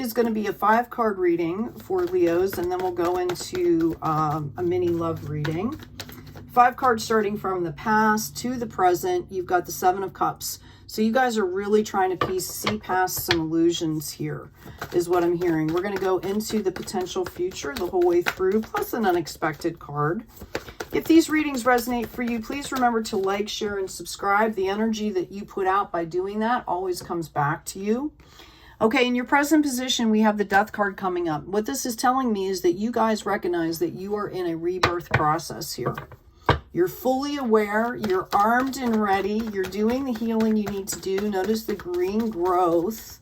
is going to be a 5-card reading for Leos, and then we'll go into a mini love reading. 5 cards starting from the past to the present. You've got the 7 of Cups. So you guys are really trying to see past some illusions here, is what I'm hearing. We're going to go into the potential future the whole way through, plus an unexpected card. If these readings resonate for you, please remember to like, share, and subscribe. The energy that you put out by doing that always comes back to you. Okay, in your present position, we have the Death card coming up. What this is telling me is that you guys recognize that you are in a rebirth process here. You're fully aware, you're armed and ready, you're doing the healing you need to do. Notice the green growth,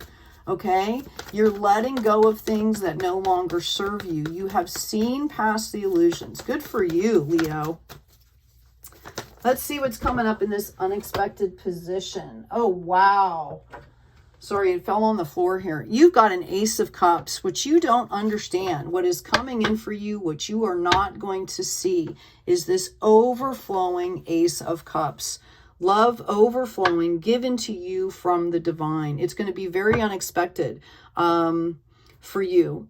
okay? You're letting go of things that no longer serve you. You have seen past the illusions. Good for you, Leo. Let's see what's coming up in this unexpected position. Oh, wow. Sorry, it fell on the floor here. You've got an Ace of Cups, which you don't understand. What is coming in for you, what you are not going to see, is this overflowing Ace of Cups. Love overflowing, given to you from the divine. It's going to be very unexpected for you.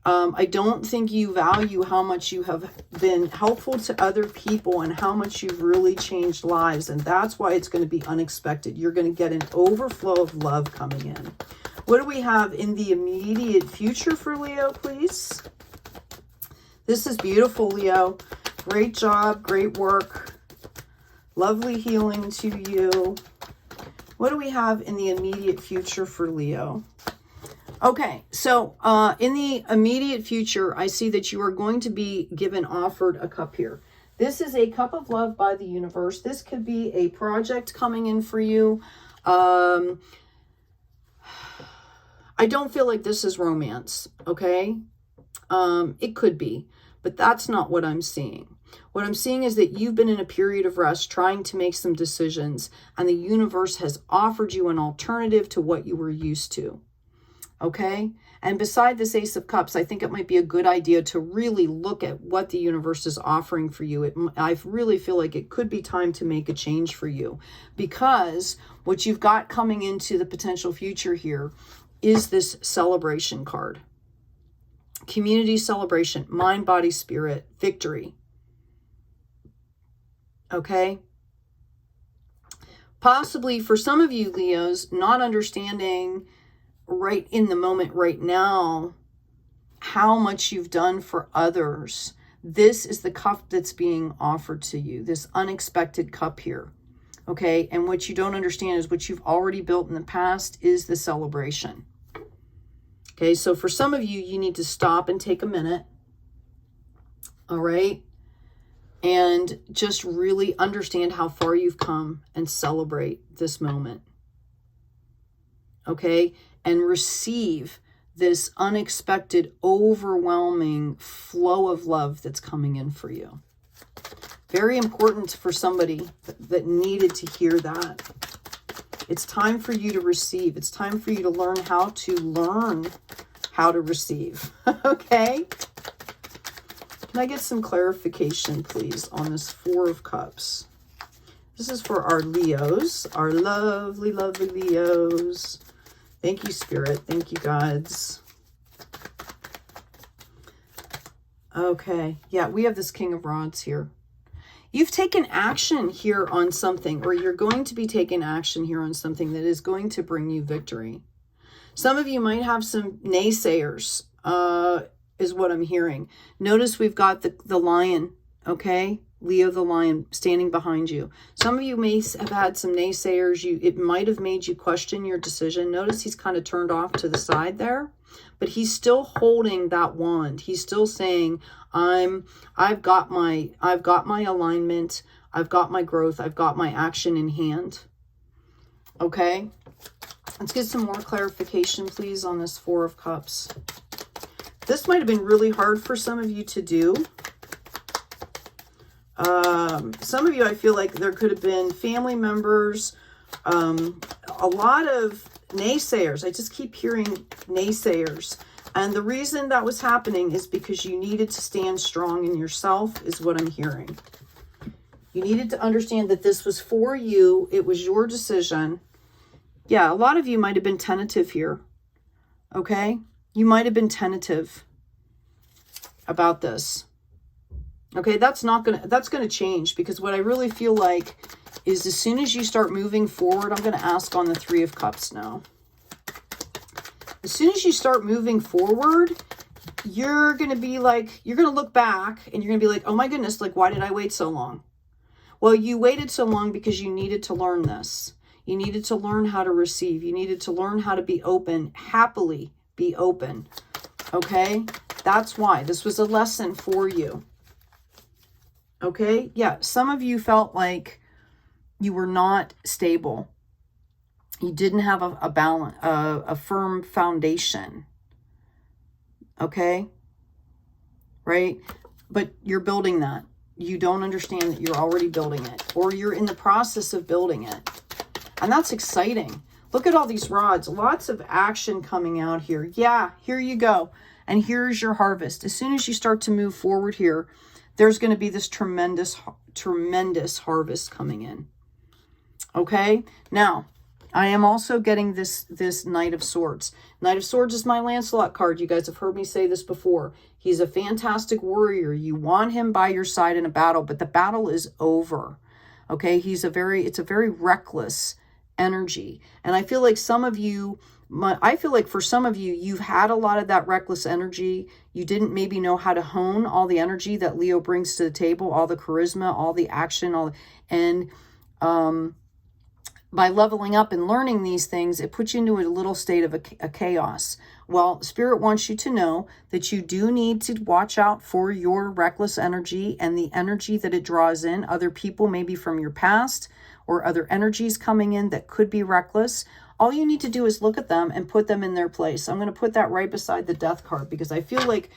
I don't think you value how much you have been helpful to other people and how much you've really changed lives. And that's why it's going to be unexpected. You're going to get an overflow of love coming in. What do we have in the immediate future for Leo, please? This is beautiful, Leo. Great job. Great work. Lovely healing to you. What do we have in the immediate future for Leo? Okay, so in the immediate future, I see that you are going to be offered a cup here. This is a cup of love by the universe. This could be a project coming in for you. I don't feel like this is romance, okay? It could be, but that's not what I'm seeing. What I'm seeing is that you've been in a period of rest trying to make some decisions, and the universe has offered you an alternative to what you were used to. Okay, and beside this Ace of Cups, I think it might be a good idea to really look at what the universe is offering for you. I really feel like it could be time to make a change for you, because what you've got coming into the potential future here is this celebration card. Community celebration, mind, body, spirit, victory. Okay. Possibly for some of you, Leos, not understanding right in the moment right now how much you've done for others. This is the cup that's being offered to you, this unexpected cup here. Okay, and what you don't understand is what you've already built in the past is the celebration. Okay, so for some of you, you need to stop and take a minute. All right, and just really understand how far you've come and celebrate this moment. Okay, and receive this unexpected, overwhelming flow of love that's coming in for you. Very important for somebody that needed to hear that. It's time for you to receive. It's time for you to learn how to receive. Okay? Can I get some clarification, please, on this 4 of Cups? This is for our Leos, our lovely, lovely Leos. Thank you, Spirit. Thank you, gods. Okay. Yeah, we have this King of Rods here. You've taken action here on something, or you're going to be taking action here on something that is going to bring you victory. Some of you might have some naysayers, is what I'm hearing. Notice we've got the lion, okay? Leo the lion standing behind you. Some of you may have had some naysayers. It might have made you question your decision. Notice he's kind of turned off to the side there, but he's still holding that wand. He's still saying, I've got my alignment, I've got my growth, I've got my action in hand. Okay, let's get some more clarification, please, on this 4 of Cups. This might have been really hard for some of you to do. Some of you, I feel like there could have been family members, a lot of naysayers. I just keep hearing naysayers. And the reason that was happening is because you needed to stand strong in yourself, is what I'm hearing. You needed to understand that this was for you. It was your decision. Yeah, a lot of you might have been tentative here. Okay? You might have been tentative about this. Okay, that's gonna change, because what I really feel like is as soon as you start moving forward, I'm gonna ask on the Three of Cups now. As soon as you start moving forward, you're gonna be like, you're gonna look back and you're gonna be like, oh my goodness, like, why did I wait so long? Well, you waited so long because you needed to learn this. You needed to learn how to receive. You needed to learn how to be open, happily be open. Okay, that's why this was a lesson for you. Okay, yeah, some of you felt like you were not stable. You didn't have a balance, a firm foundation. Okay, right? But you're building that. You don't understand that you're already building it, or you're in the process of building it. And that's exciting. Look at all these rods, lots of action coming out here. Yeah, here you go. And here's your harvest. As soon as you start to move forward here, there's going to be this tremendous, tremendous harvest coming in. Okay, now I am also getting this Knight of Swords. Knight of Swords is my Lancelot card. You guys have heard me say this before. He's a fantastic warrior. You want him by your side in a battle, but the battle is over. Okay, it's a very reckless energy. And I feel like some of you, for some of you, you've had a lot of that reckless energy. You didn't maybe know how to hone all the energy that Leo brings to the table, all the charisma, all the action, by leveling up and learning these things, it puts you into a little state of a chaos. Well, Spirit wants you to know that you do need to watch out for your reckless energy and the energy that it draws in. Other people, maybe from your past, or other energies coming in that could be reckless. All you need to do is look at them and put them in their place. I'm going to put that right beside the Death card, because I feel like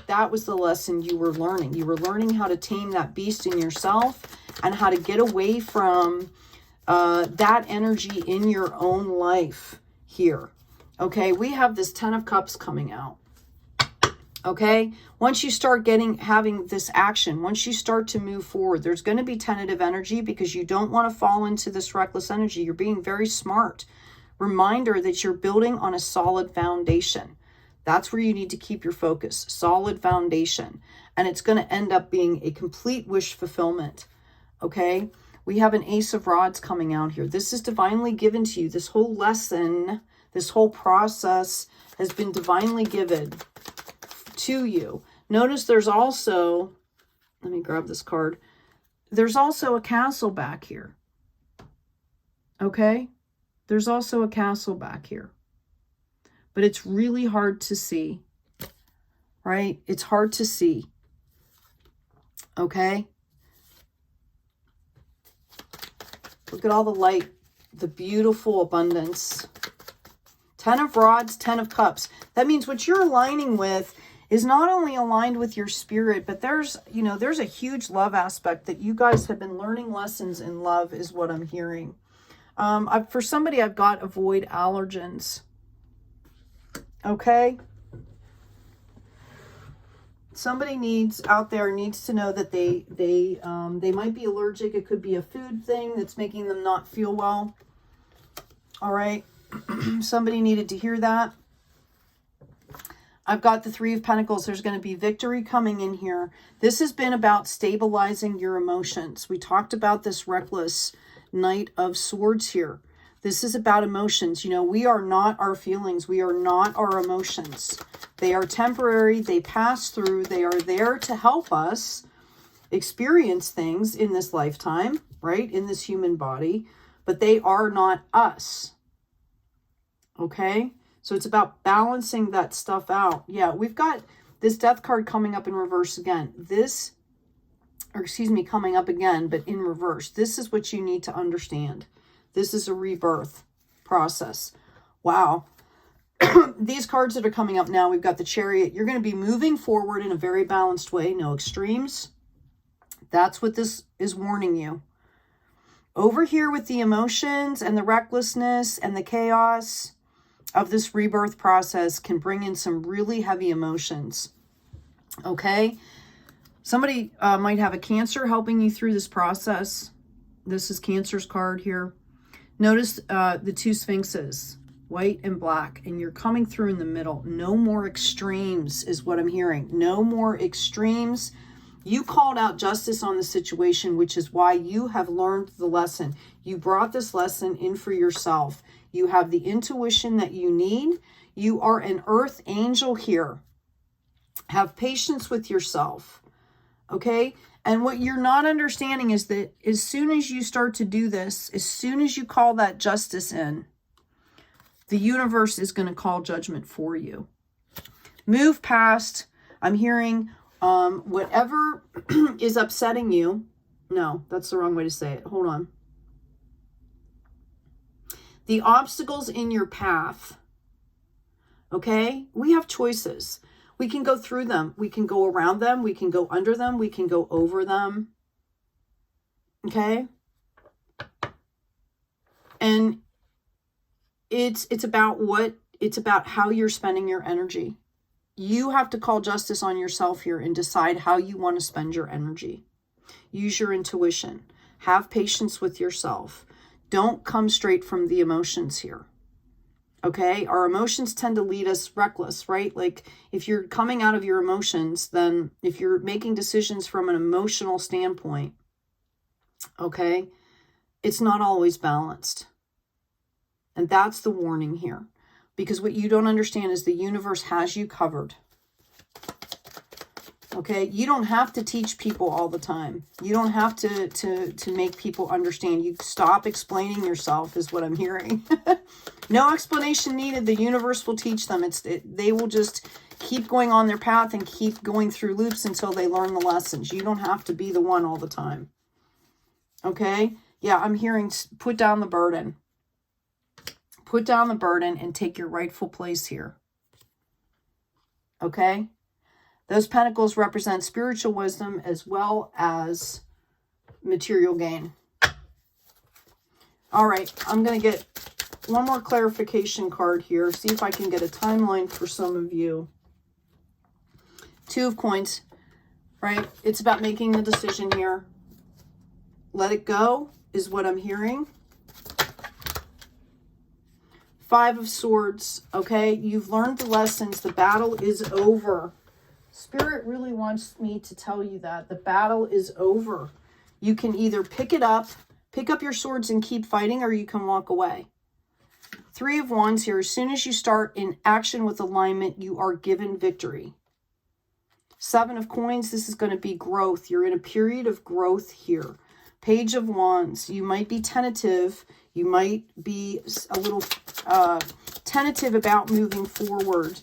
that was the lesson you were learning. You were learning how to tame that beast in yourself and how to get away from that energy in your own life here. Okay, we have this Ten of Cups coming out. Okay, once you start having this action, once you start to move forward, there's going to be tentative energy, because you don't want to fall into this reckless energy. You're being very smart. Reminder that you're building on a solid foundation. That's where you need to keep your focus. Solid foundation. And it's going to end up being a complete wish fulfillment. Okay, we have an Ace of Rods coming out here. This is divinely given to you. This whole lesson, this whole process has been divinely given to you. Notice there's also, let me grab this card. There's also a castle back here. Okay? There's also a castle back here. But it's really hard to see. Right? It's hard to see. Okay? Look at all the light, the beautiful abundance. Ten of Rods, Ten of Cups. That means what you're aligning with is not only aligned with your spirit, but there's a huge love aspect that you guys have been learning lessons in love, is what I'm hearing. For somebody, I've got avoid allergens. Okay. Somebody out there needs to know that they might be allergic. It could be a food thing that's making them not feel well. All right. Somebody needed to hear that. I've got the Three of Pentacles. There's going to be victory coming in here. This has been about stabilizing your emotions. We talked about this reckless Knight of Swords here. This is about emotions. We are not our feelings. We are not our emotions. They are temporary. They pass through. They are there to help us experience things in this lifetime, right? In this human body. But they are not us. Okay? So it's about balancing that stuff out. Yeah, we've got this Death card coming up in reverse again. Coming up again, but in reverse. This is what you need to understand. This is a rebirth process. Wow. These cards that are coming up now, we've got the Chariot. You're going to be moving forward in a very balanced way. No extremes. That's what this is warning you. Over here with the emotions and the recklessness and the chaos of this rebirth process can bring in some really heavy emotions. Okay? Somebody might have a Cancer helping you through this process. This is Cancer's card here. Notice the two Sphinxes. white and black, and you're coming through in the middle. No more extremes is what I'm hearing. No more extremes. You called out justice on the situation, which is why you have learned the lesson. You brought this lesson in for yourself. You have the intuition that you need. You are an earth angel here. Have patience with yourself. Okay? And what you're not understanding is that as soon as you start to do this, as soon as you call that justice in, the universe is going to call judgment for you. Move past, I'm hearing, whatever is upsetting you. No, that's the wrong way to say it. Hold on. The obstacles in your path. Okay? We have choices. We can go through them. We can go around them. We can go under them. We can go over them. Okay? And it's about how you're spending your energy. You have to call justice on yourself here and decide how you want to spend your energy. Use your intuition. Have patience with yourself. Don't come straight from the emotions here. Okay? Our emotions tend to lead us reckless, right? Like if you're coming out of your emotions, then if you're making decisions from an emotional standpoint, okay, it's not always balanced. And that's the warning here. Because what you don't understand is the universe has you covered. Okay? You don't have to teach people all the time. You don't have to make people understand. You stop explaining yourself is what I'm hearing. No explanation needed. The universe will teach them. They will just keep going on their path and keep going through loops until they learn the lessons. You don't have to be the one all the time. Okay? Yeah, I'm hearing put down the burden. Put down the burden and take your rightful place here. Okay? Those pentacles represent spiritual wisdom as well as material gain. All right, I'm going to get one more clarification card here. See if I can get a timeline for some of you. Two of Coins, right? It's about making the decision here. Let it go is what I'm hearing. Five of Swords, okay? You've learned the lessons. The battle is over. Spirit really wants me to tell you that. The battle is over. You can either pick up your swords and keep fighting, or you can walk away. Three of Wands here. As soon as you start in action with alignment, you are given victory. Seven of Coins, this is going to be growth. You're in a period of growth here. Page of Wands, you might be tentative. You might be a little tentative about moving forward.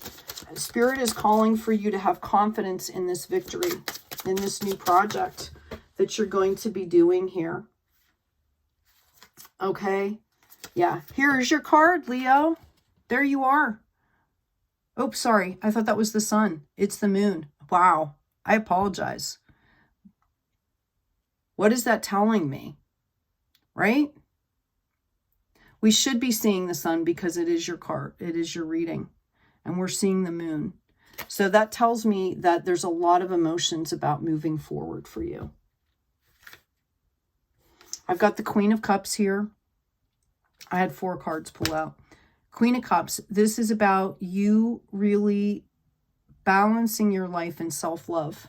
Spirit is calling for you to have confidence in this victory, in this new project that you're going to be doing here. Okay? Yeah. Here's your card, Leo. There you are. Oh, sorry. I thought that was the sun. It's the moon. Wow. I apologize. What is that telling me? Right? We should be seeing the sun because it is your card. It is your reading. And we're seeing the moon. So that tells me that there's a lot of emotions about moving forward for you. I've got the Queen of Cups here. I had 4 cards pull out. Queen of Cups. This is about you really balancing your life in self-love.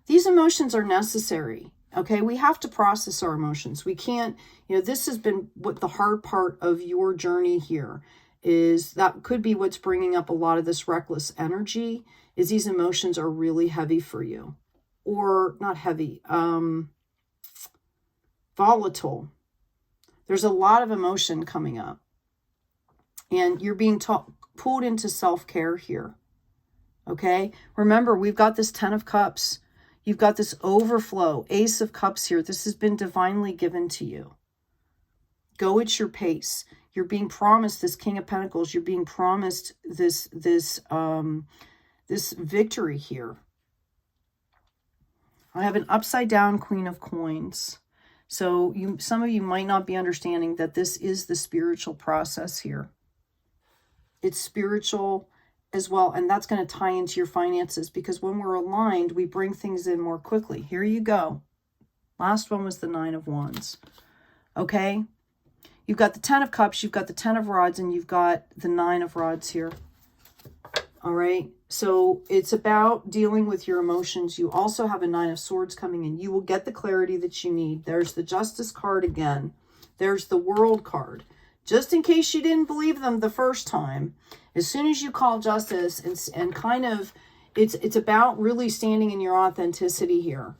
These emotions are necessary. Okay, we have to process our emotions. We can't, this has been what the hard part of your journey here is. That could be what's bringing up a lot of this reckless energy, is these emotions are really heavy for you. Or not heavy, volatile. There's a lot of emotion coming up. And you're being pulled into self-care here. Okay, remember, we've got this 10 of Cups. You've got this overflow, Ace of Cups here. This has been divinely given to you. Go at your pace. You're being promised this King of Pentacles. You're being promised this victory here. I have an upside down Queen of Coins. So some of you might not be understanding that this is the spiritual process here. It's spiritual as well, and that's going to tie into your finances, because when we're aligned, we bring things in more quickly. Here you go. Last one was the 9 of Wands. Okay? You've got the 10 of Cups, you've got the 10 of Rods, and you've got the 9 of Rods here. All right. So it's about dealing with your emotions. You also have a 9 of Swords coming in. You will get the clarity that you need. There's the Justice card again. There's the World card. Just in case you didn't believe them the first time, as soon as you call justice and kind of, it's about really standing in your authenticity here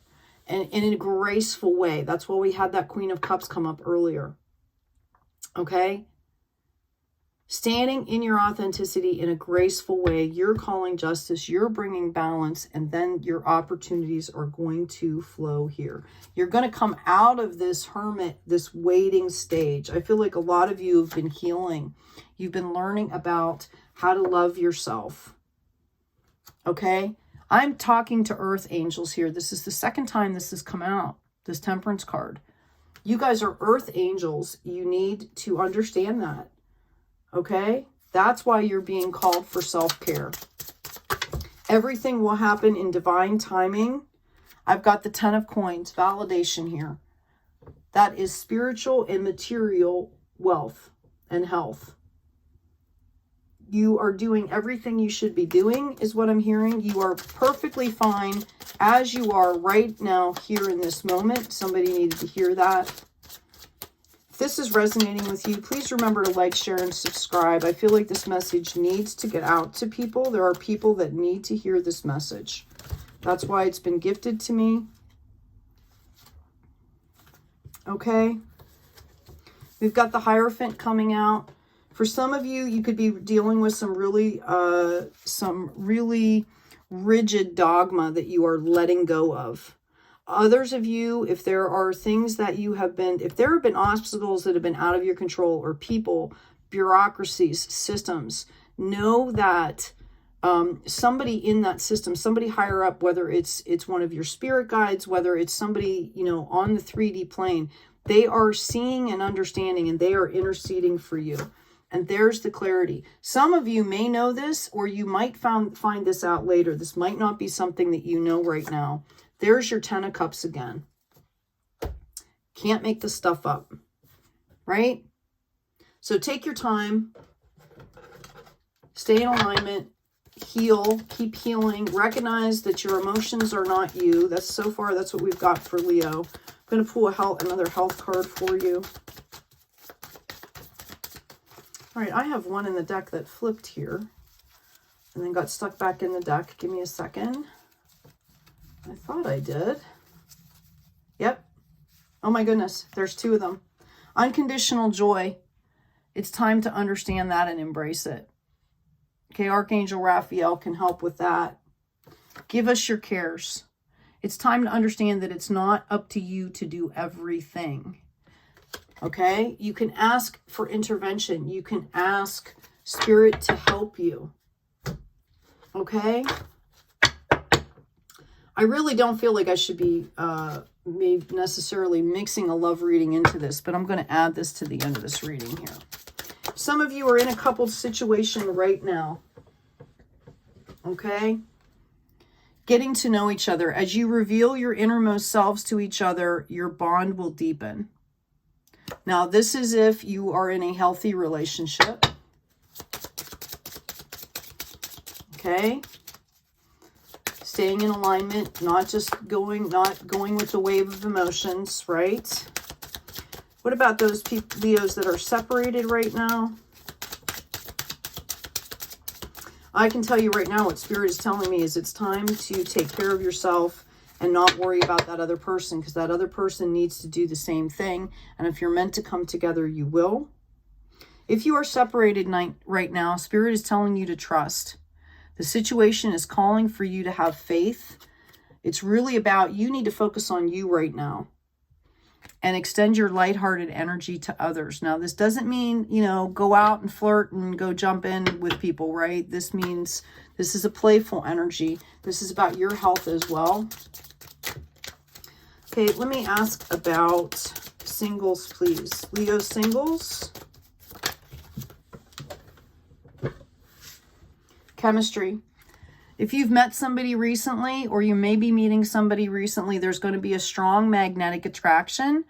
and in a graceful way. That's why we had that Queen of Cups come up earlier. Okay? Standing in your authenticity in a graceful way, you're calling justice, you're bringing balance, and then your opportunities are going to flow here. You're going to come out of this hermit, this waiting stage. I feel like a lot of you have been healing. You've been learning about how to love yourself. Okay? I'm talking to earth angels here. This is the second time this has come out, this Temperance card. You guys are earth angels. You need to understand that. Okay? That's why you're being called for self-care. Everything will happen in divine timing. I've got the 10 of Coins, validation here. That is spiritual and material wealth and health. You are doing everything you should be doing, is what I'm hearing. You are perfectly fine as you are right now here in this moment. Somebody needed to hear that. If this is resonating with you, please remember to like, share, and subscribe. I feel like this message needs to get out to people. There are people that need to hear this message. That's why it's been gifted to me. Okay. We've got the Hierophant coming out. For some of you, you could be dealing with some really rigid dogma that you are letting go of. Others of you, if there are things that you have been, if there have been obstacles that have been out of your control, or people, bureaucracies, systems, know that somebody in that system, somebody higher up, whether it's one of your spirit guides, whether it's somebody, you know, on the 3D plane, they are seeing and understanding, and they are interceding for you. And there's the clarity. Some of you may know this, or you might find this out later. This might not be something that you know right now. There's your 10 of Cups again. Can't make this stuff up, right? So take your time. Stay in alignment. Heal. Keep healing. Recognize that your emotions are not you. So far, that's what we've got for Leo. I'm going to pull another health card for you. All right, I have one in the deck that flipped here and then got stuck back in the deck. Give me a second. I thought I did. Yep. Oh my goodness, there's 2 of them. Unconditional joy. It's time to understand that and embrace it. Okay, Archangel Raphael can help with that. Give us your cares. It's time to understand that it's not up to you to do everything. Okay, you can ask for intervention. You can ask Spirit to help you. Okay, I really don't feel like I should be necessarily mixing a love reading into this, but I'm going to add this to the end of this reading here. Some of you are in a coupled situation right now. Okay, getting to know each other. As you reveal your innermost selves to each other, your bond will deepen. Now, this is if you are in a healthy relationship. Okay. Staying in alignment, not going with the wave of emotions, right? What about those Leos that are separated right now? I can tell you right now what Spirit is telling me is it's time to take care of yourself and not worry about that other person, because that other person needs to do the same thing. And if you're meant to come together, you will. If you are separated right now, Spirit is telling you to trust. The situation is calling for you to have faith. It's really about, you need to focus on you right now and extend your lighthearted energy to others. Now, this doesn't mean, you know, go out and flirt and go jump in with people, right? This means this is a playful energy. This is about your health as well. Okay, let me ask about singles, please. Leo singles. Chemistry. If you've met somebody recently, or you may be meeting somebody recently, there's going to be a strong magnetic attraction.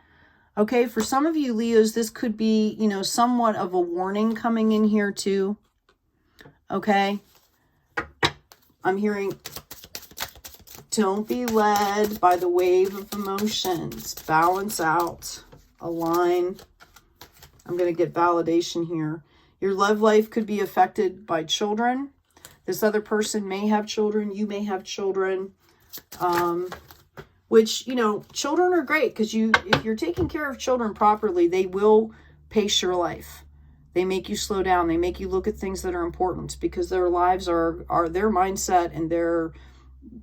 Okay, for some of you Leos, this could be, you know, somewhat of a warning coming in here too. Okay. I'm hearing, don't be led by the wave of emotions. Balance out. Align. I'm going to get validation here. Your love life could be affected by children. This other person may have children. You may have children. Which, you know, children are great because if you're taking care of children properly, they will pace your life. They make you slow down. They make you look at things that are important because their lives are their mindset and their,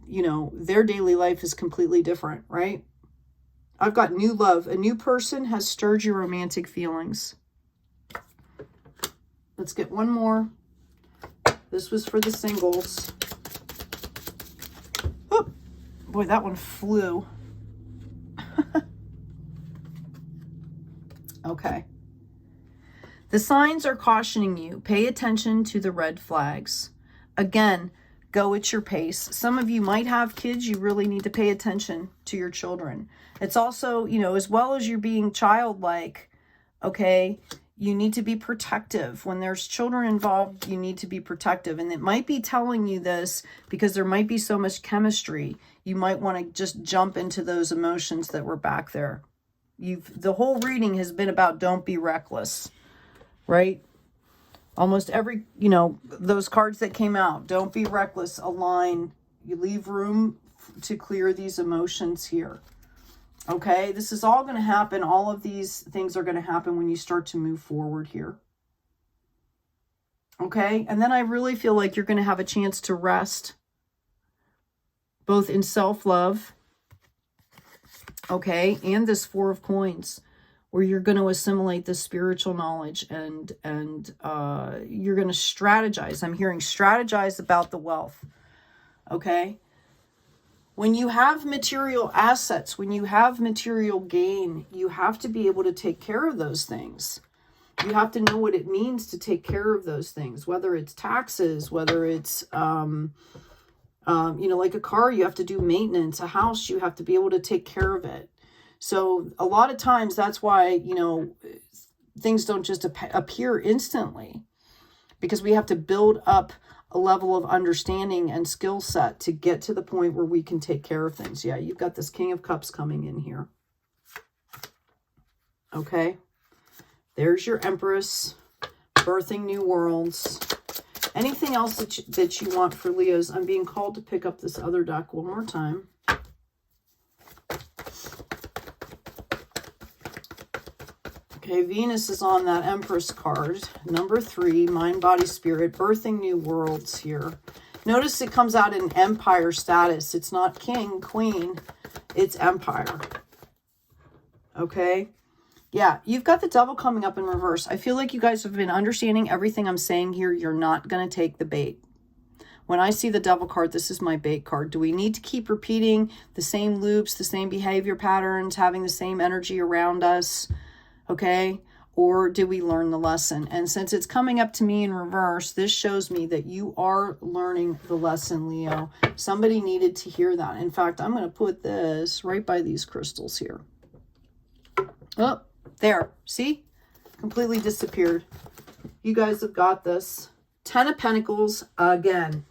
you know, their daily life is completely different, right? I've got new love. A new person has stirred your romantic feelings. Let's get one more. This was for the singles. Oh, boy, that one flew. Okay. The signs are cautioning you. Pay attention to the red flags. Again, go at your pace. Some of you might have kids. You really need to pay attention to your children. It's also, you know, as well as you're being childlike, okay, you need to be protective. When there's children involved, you need to be protective. And it might be telling you this because there might be so much chemistry. You might want to just jump into those emotions that were back there. The whole reading has been about don't be reckless, right? Almost every, you know, those cards that came out, don't be reckless, align. You leave room to clear these emotions here. Okay, this is all going to happen. All of these things are going to happen when you start to move forward here. Okay, and then I really feel like you're going to have a chance to rest, both in self-love, okay, and this Four of Coins, where you're going to assimilate the spiritual knowledge and you're going to strategize. I'm hearing strategize about the wealth, okay? When you have material assets, when you have material gain, you have to be able to take care of those things. You have to know what it means to take care of those things, whether it's taxes, whether it's, you know, like a car, you have to do maintenance, a house, you have to be able to take care of it. So a lot of times that's why, you know, things don't just appear instantly, because we have to build up a level of understanding and skill set to get to the point where we can take care of things. Yeah, you've got this King of Cups coming in here. Okay. There's your Empress, birthing new worlds. Anything else that you want for Leos? I'm being called to pick up this other deck one more time. Okay, Venus is on that Empress card. Number 3, mind, body, spirit, birthing new worlds here. Notice it comes out in Empire status. It's not King, Queen, it's Empire. Okay? Yeah, you've got the Devil coming up in reverse. I feel like you guys have been understanding everything I'm saying here. You're not going to take the bait. When I see the Devil card, this is my bait card. Do we need to keep repeating the same loops, the same behavior patterns, having the same energy around us? Okay, or did we learn the lesson? And since it's coming up to me in reverse, this shows me that you are learning the lesson, Leo. Somebody needed to hear that. In fact, I'm going to put this right by these crystals here. Oh, there. See? Completely disappeared. You guys have got this. 10 of Pentacles again.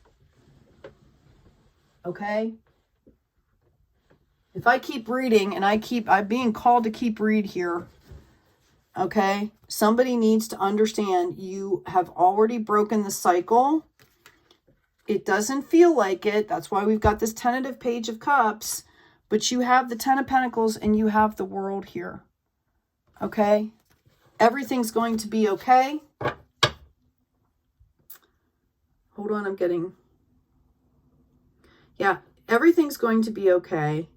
Okay? If I keep reading, and I'm being called to keep read here, okay, somebody needs to understand you have already broken the cycle. It doesn't feel like it. That's why we've got this tentative Page of Cups. But you have the 10 of Pentacles and you have the World here. Okay? Everything's going to be okay. Hold on, I'm getting... Yeah, everything's going to be okay.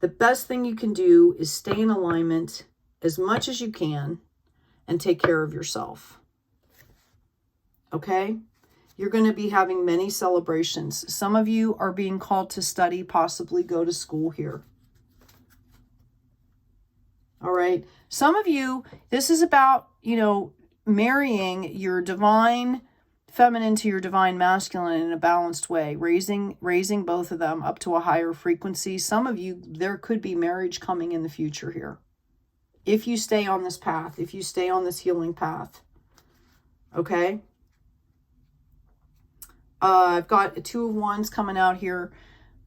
The best thing you can do is stay in alignment as much as you can and take care of yourself. Okay? You're going to be having many celebrations. Some of you are being called to study, possibly go to school here. All right? Some of you, this is about, you know, marrying your divine feminine to your divine masculine in a balanced way, raising both of them up to a higher frequency. Some of you, there could be marriage coming in the future here. if you stay on this path, if you stay on this healing path. Okay? I've got a Two of Wands coming out here,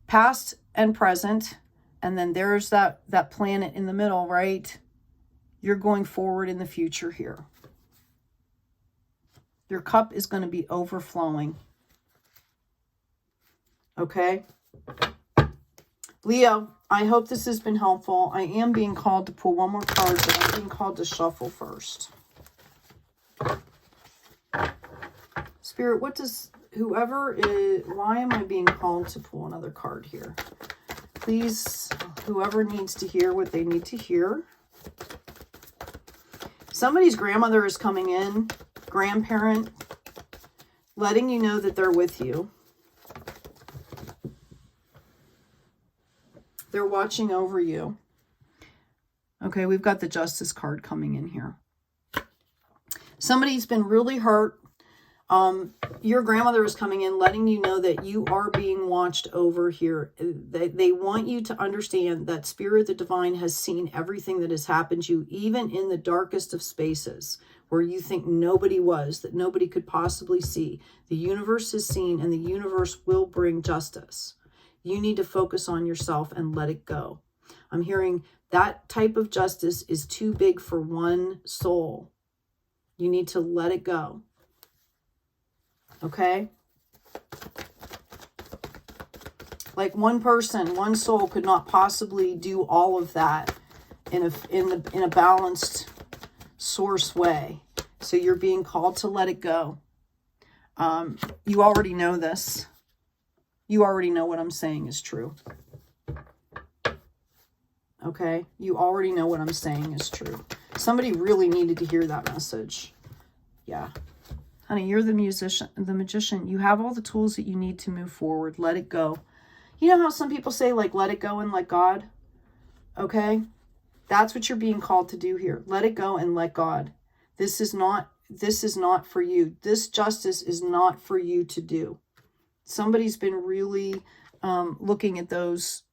past and present, and then there's that planet in the middle, right? You're going forward in the future here. Your cup is going to be overflowing. Okay? Leo, I hope this has been helpful. I am being called to pull one more card, but I'm being called to shuffle first. Spirit, what does... Whoever is... Why am I being called to pull another card here? Please, whoever needs to hear what they need to hear. Somebody's grandmother is coming in, grandparent, letting you know that they're with you. They're watching over you. Okay, we've got the Justice card coming in here. Somebody's been really hurt. Your grandmother is coming in, letting you know that you are being watched over here. They want you to understand that Spirit, the Divine, has seen everything that has happened to you, even in the darkest of spaces where you think nobody was, that nobody could possibly see. The universe has seen, and the universe will bring justice. You need to focus on yourself and let it go. I'm hearing that type of justice is too big for one soul. You need to let it go. Okay? Like one person, one soul could not possibly do all of that in a balanced source way. So you're being called to let it go. You already know this. You already know what I'm saying is true. Okay? You already know what I'm saying is true. Somebody really needed to hear that message. Yeah. Honey, you're the magician. You have all the tools that you need to move forward. Let it go. You know how some people say, like, let it go and let God? Okay? That's what you're being called to do here. Let it go and let God. This is not for you. This justice is not for you to do. Somebody's been really looking at those,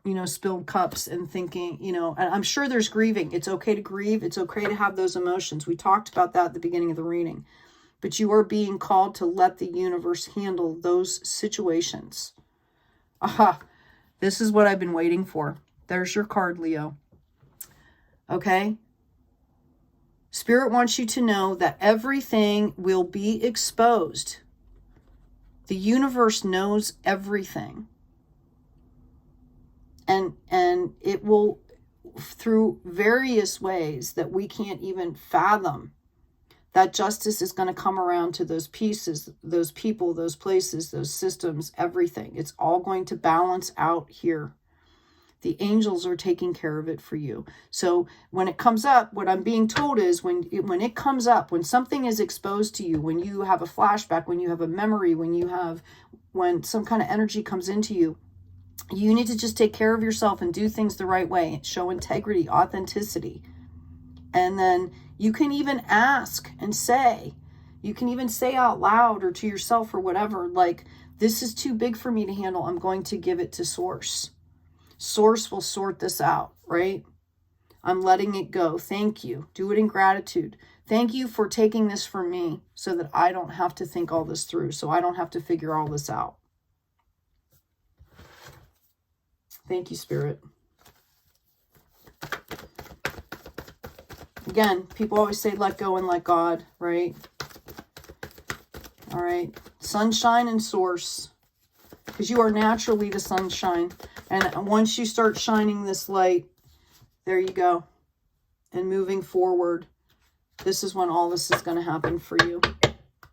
you know, spilled cups and thinking, you know, and I'm sure there's grieving. It's okay to grieve. It's okay to have those emotions. We talked about that at the beginning of the reading. But you are being called to let the universe handle those situations. Aha. This is what I've been waiting for. There's your card, Leo. Okay? Spirit wants you to know that everything will be exposed. The universe knows everything. And it will, through various ways that we can't even fathom, that justice is going to come around to those pieces, those people, those places, those systems, everything. It's all going to balance out here. The angels are taking care of it for you. So when it comes up, what I'm being told is when it comes up, when something is exposed to you, when you have a flashback, when you have a memory, when some kind of energy comes into you, you need to just take care of yourself and do things the right way. Show integrity, authenticity. And then you can even ask and say, you can even say out loud or to yourself or whatever, like, this is too big for me to handle. I'm going to give it to Source. Source will sort this out, right? I'm letting it go. Thank you. Do it in gratitude. Thank you for taking this from me so that I don't have to think all this through, so I don't have to figure all this out. Thank you, Spirit. Again, people always say, let go and let God, right? All right. Sunshine and Source. Because you are naturally the sunshine. And once you start shining this light, there you go. And moving forward, this is when all this is going to happen for you.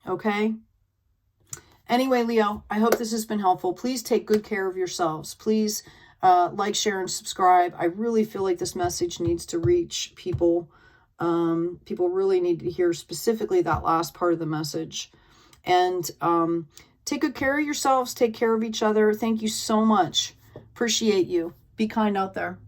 Okay? Anyway, Leo, I hope this has been helpful. Please take good care of yourselves. Please like, share, and subscribe. I really feel like this message needs to reach people. People really need to hear specifically that last part of the message. And take good care of yourselves. Take care of each other. Thank you so much. Appreciate you. Be kind out there.